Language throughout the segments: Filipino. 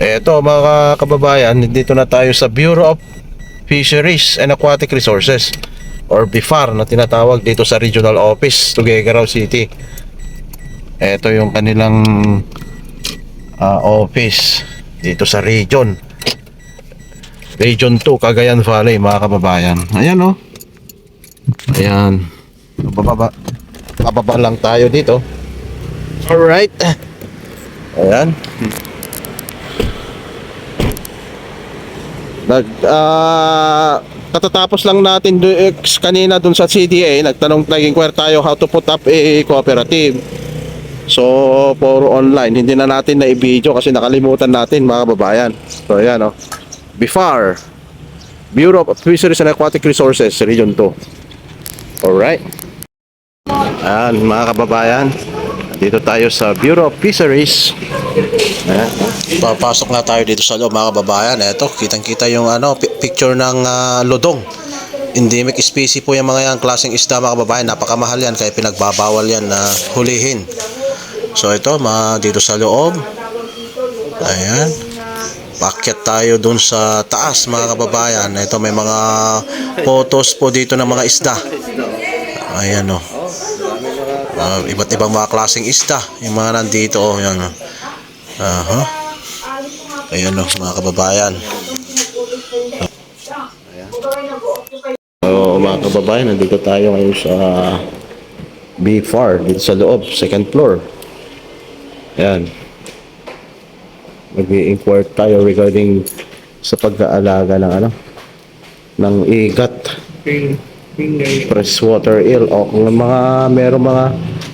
Eto mga kababayan, dito na tayo sa Bureau of Fisheries and Aquatic Resources or BIFAR na tinatawag dito sa Regional Office, Tuguegarao City. Eto yung kanilang office dito sa Region 2, Cagayan Valley mga kababayan. Ayan o. Ayan. Bababa lang tayo dito. Alright. Ayan. Katatapos lang natin kanina dun sa CDA, nag-inquire tayo how to put up a cooperative. So for online, hindi na natin na i-video kasi nakalimutan natin mga kababayan. So ayan o, BIFAR, Bureau of Fisheries and Aquatic Resources, Region 2. Alright. Ayan mga kababayan, dito tayo sa Bureau of Fisheries. Ayan. Papasok na tayo dito sa loob mga kababayan. Ito, kitang-kita yung picture ng lodong. Endemic species po yung mga yan, klaseng isda mga kababayan. Napakamahal yan, kaya pinagbabawal yan na hulihin. So ito, dito sa loob. Ayan. Paakyat tayo dun sa taas mga kababayan. Ito, may mga photos po dito ng mga isda. Ayan o. Iba't ibang mga klaseng isda yung mga nandito o. Yan o. Ayan o mga kababayan. So mga kababayan, nandito tayo ngayon sa BIFAR, dito sa loob, second floor. Ayan. Mag-i-inquire tayo regarding sa pag-aalaga ng ng igat, freshwater eel, o kung meron mga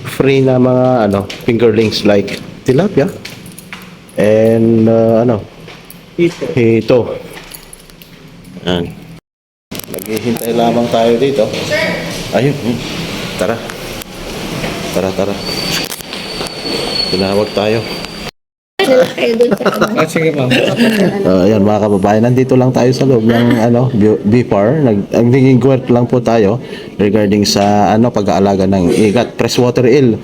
free na mga fingerlings like tilapia and hito. Ayan. Naghihintay lamang tayo dito. Ayun. Tara. Tinawag tayo. Sige ma'am. Ayan mga kababayan, nandito lang tayo sa loob ng BIFAR. Nag-inquire lang po tayo regarding sa pag-aalaga ng igat, freshwater eel.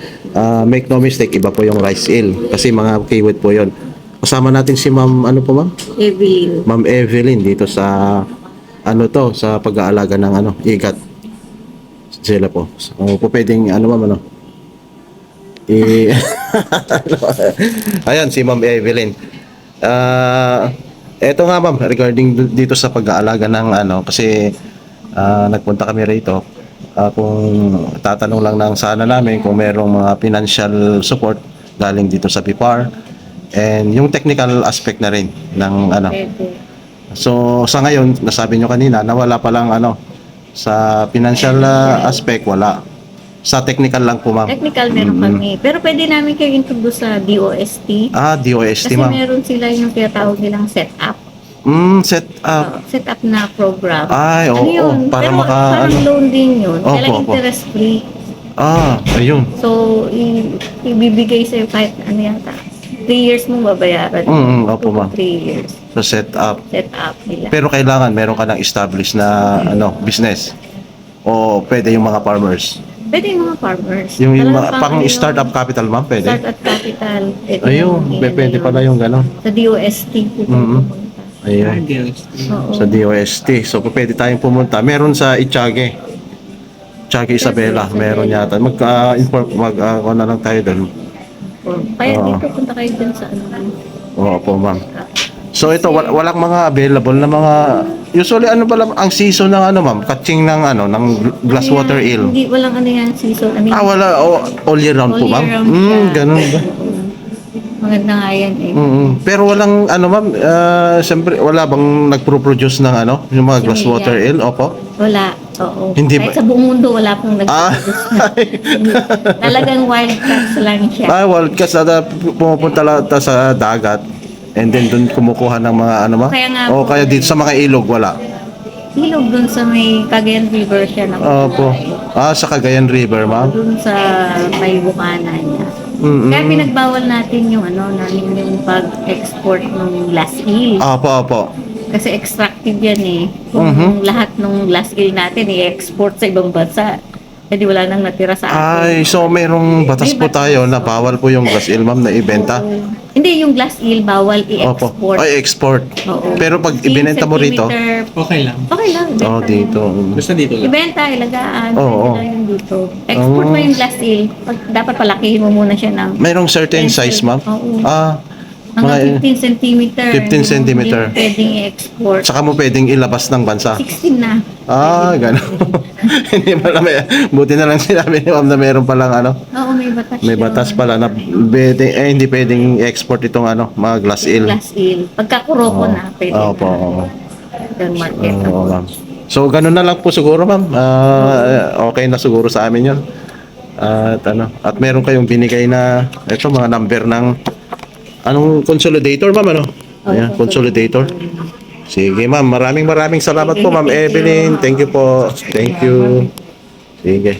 Make no mistake, iba po yung rice eel kasi mga keyword po yon. Kasama natin si Ma'am, ma'am? Evelyn. Ma'am Evelyn dito sa sa pag-aalaga ng igat. Sila po. So, po pwedeng ma'am Ayan si Ma'am Evelyn. Eto nga ma'am, regarding dito sa pag-aalaga ng kasi nagpunta kami rito. Kung tatanong lang sana namin kung merong mga financial support galing dito sa BIFAR and yung technical aspect na rin ng So sa ngayon, nasabi nyo kanina na wala pa lang sa financial aspect, wala. Sa technical lang po ma'am. Technical meron kami. Pero pwede namin kayo introduce sa DOST. DOST Kasi ma'am. meron sila yung tinatawag nilang setup. Set up. Setup na program. Ay, oo. Yun? Para pero parang loan din yun. Opo, Kaya opo. interest free. Ayun. So, ibibigay sa'yo kahit yata. 3 years mo babayaran. Opo ma'am. 3 years. So set up. Setup nila. Pero kailangan meron ka ng established na business. O pwede yung mga farmers. Pwede yung mga farmers. Yung Talagang pang startup capital ma'am, pwede. Startup capital. Ayun, pwede pala yung gano'n. Sa DOST. Ayun. Oo. Sa DOST. So pwede tayong pumunta. Meron sa Itiague. Itiague Isabela, meron yata. Mag-inform na lang tayo doon. Kaya dito punta kayo dun sa Oo po ma'am. So ito walang mga available na mga usually pala ang season ng ma'am, catching ng ng glasswater eel. Hindi, walang yan season. Wala all year round po all ma'am. year round siya. Ganun ba? Maganda nga yan eh. Pero walang ma'am, siyempre wala bang nagpro-produce ng yung mga glasswater eel? Opo. Wala. Oo. Hindi Kahit ba? sa buong mundo wala pong nag-produce na. Talagang wild cats lang siya. Wild cats na pumupunta lang sa dagat. And then doon kumukuha ng mga ma'am? Kaya nga O po. kaya dito sa mga ilog wala? Ilog dun sa may Cagayan River siya na. Opo. Sa Cagayan River ma'am? Dun sa may bukana niya. Kaya pinagbawal natin yung yung pag-export ng glass eel. Opo. Kasi extractive yan eh. Kung lahat ng glass eel natin i-export sa ibang bansa, Eh di wala nang natira sa atin. Ay, so merong batas May po batas. tayo na bawal po yung glass eel, ma'am, na ibenta. Oo. Hindi, yung glass eel, bawal Opo. i-export. Ay, export. Oo. Pero pag 15 ibinenta mo rito, centimeter, Okay lang. okay lang. ibenta oh, mo. dito. Basta dito lang. Ibenta, ilagaan. Oo. Pwede lang yun dito. Export mo Oh. yung glass eel. Dapat palakihin mo muna siya ng Mayroong certain size, ma'am? Oo. Ah, mga 15 centimeter. 15 centimeter. Hindi mo pwedeng i-export. saka mo pwedeng ilabas ng bansa. 16 na. Ah, gano'n. Hindi pala may, buti na lang sinabi ni ma'am na meron palang ano, Oo, may batas may yun. batas pala na pwede, hindi pwedeng export itong ano, mga glass eel. Glass eel. Pagkakuroko na, pwede Opo, na. oo. Yung market. Oo, ma'am. So, ganun na lang po siguro, ma'am. Okay na siguro sa amin yun. At ano, at meron kayong binigay na, ito, mga number ng, anong consolidator, ma'am, ano? Ayan, consolidator. Sige, ma'am. Maraming salamat po, ma'am Thank you. Evelyn. Thank you po. Thank you. Sige.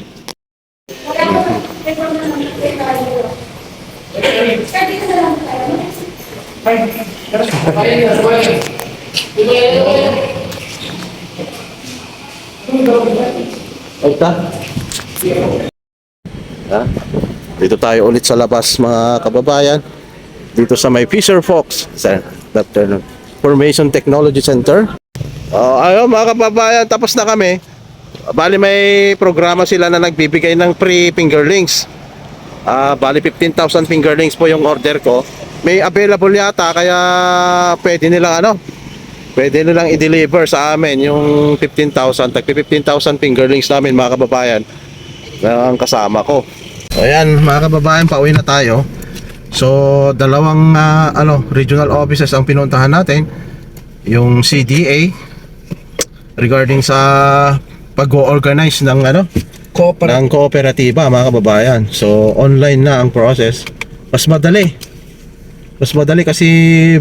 Ito. Ha? Dito tayo ulit sa labas, mga kababayan. Dito sa may Fisher Fox Center, Formation Technology Center. Ayun, mga kababayan, tapos na kami. Bali may programa sila na nagbibigay ng free fingerlings. Bali 15,000 fingerlings po yung order ko. May available yata, kaya pwede nilang i-deliver sa amin yung 15,000. Tagpi 15,000 fingerlings namin, mga kababayan, ang kasama ko. Ayan, mga kababayan, pauwi na tayo. So, dalawang regional offices ang pinuntahan natin. Yung CDA regarding sa pag-organize ng ng kooperatiba, mga kababayan. So, online na ang process. Mas madali kasi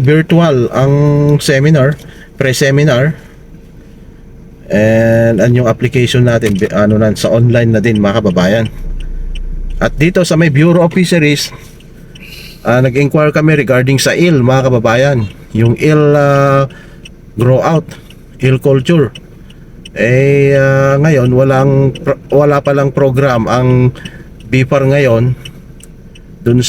virtual ang seminar, pre-seminar. And yung application natin sa online na din, mga kababayan. At dito sa may Bureau of Fisheries, nag-inquire kami regarding sa eel, mga kababayan. Yung eel grow out, eel culture. Ngayon wala palang program ang BIFAR ngayon dun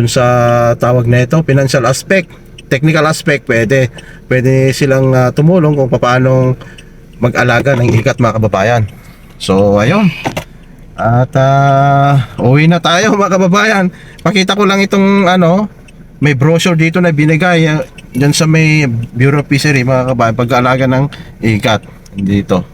sa tawag na ito, financial aspect, technical aspect. Pwede silang tumulong kung paano mag-alaga ng ikat, mga kababayan. So ayun. At uwi na tayo, mga kababayan. Pakita ko lang itong may brochure dito na binigay dyan sa may Bureau of Fishery, mga kababayan, pag-aalaga ng ikat dito.